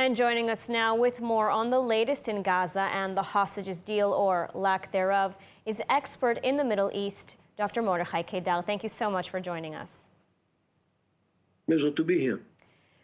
And joining us now with more on the latest in Gaza and the hostages deal, or lack thereof, is expert in the Middle East, Dr. Mordechai Kedar. Thank you so much for joining us. Pleasure to be here.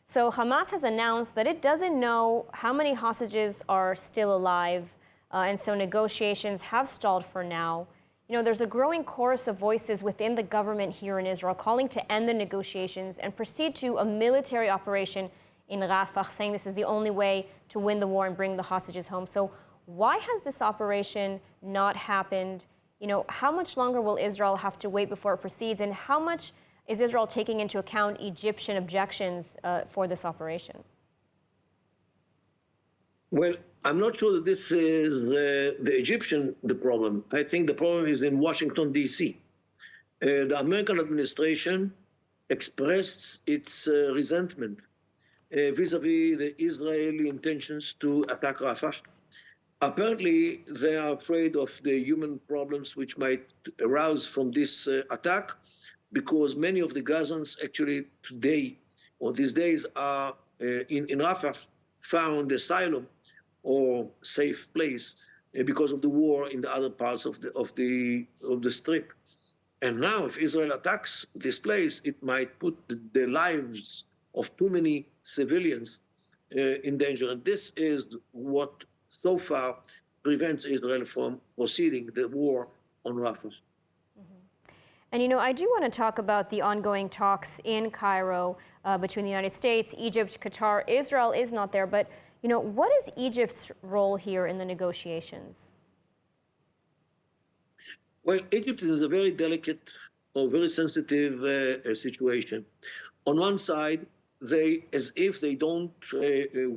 So Hamas has announced that it doesn't know how many hostages are still alive, and so negotiations have stalled for now. You know, there's a growing chorus of voices within the government here in Israel calling to end the negotiations and proceed to a military operation in Rafah, saying this is the only way to win the war and bring the hostages home. So why has this operation not happened? You know, how much longer will Israel have to wait before it proceeds, and how much is Israel taking into account Egyptian objections for this operation? Well, I'm not sure that this is the Egyptian problem. I think the problem is in Washington, D.C. The American administration expressed its resentment vis-a-vis the Israeli intentions to attack Rafah. Apparently, they are afraid of the human problems which might arouse from this attack, because many of the Gazans actually today or these days are in Rafah found asylum or safe place because of the war in the other parts of the strip. And now, if Israel attacks this place, it might put the lives of too many civilians in danger. And this is what so far prevents Israel from proceeding the war on Rafah. And, you know, I do want to talk about the ongoing talks in Cairo between the United States, Egypt, Qatar. Israel is not there, but, you know, what is Egypt's role here in the negotiations? Well, Egypt is a very delicate or very sensitive situation. On one side, they, as if they don't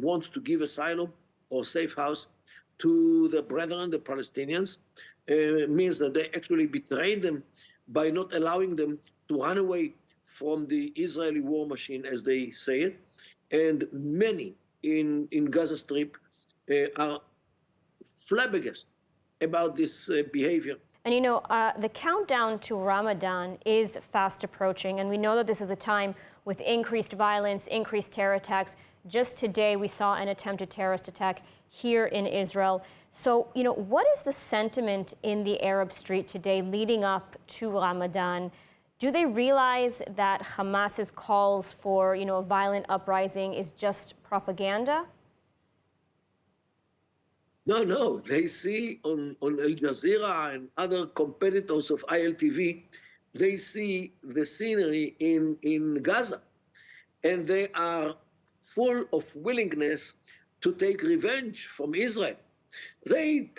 want to give asylum or safe house to the brethren, the Palestinians, means that they actually betrayed them by not allowing them to run away from the Israeli war machine, as they say it. And many in Gaza Strip are flabbergasted about this behavior. And, you know, the countdown to Ramadan is fast approaching, and we know that this is a time with increased violence, increased terror attacks. Just today, we saw an attempted terrorist attack here in Israel. So, you know, what is the sentiment in the Arab street today leading up to Ramadan? Do they realize that Hamas's calls for, you know, a violent uprising is just propaganda? No. They see on Al Jazeera and other competitors of ILTV, they see the scenery in Gaza. And they are full of willingness to take revenge from Israel. They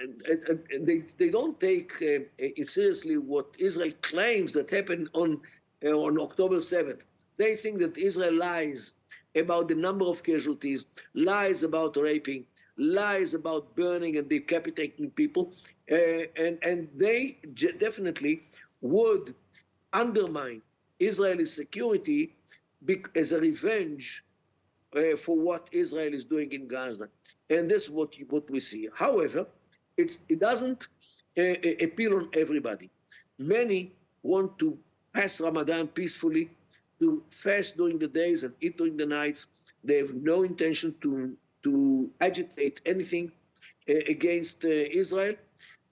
don't take it seriously what Israel claims that happened on October 7th. They think that Israel lies about the number of casualties, lies about raping, lies about burning and decapitating people, and they definitely would undermine Israeli security as a revenge for what Israel is doing in Gaza. And this is what we see. However, it doesn't appeal on everybody. Many want to pass Ramadan peacefully, to fast during the days and eat during the nights. They have no intention to agitate anything against Israel.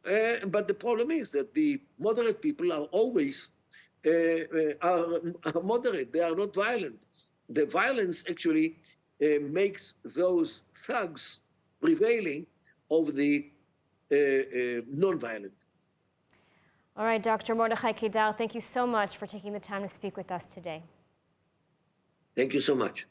But the problem is that the moderate people are always are moderate. They are not violent. The violence actually makes those thugs prevailing over the non-violent. All right, Dr. Mordechai Kedar, thank you so much for taking the time to speak with us today. Thank you so much.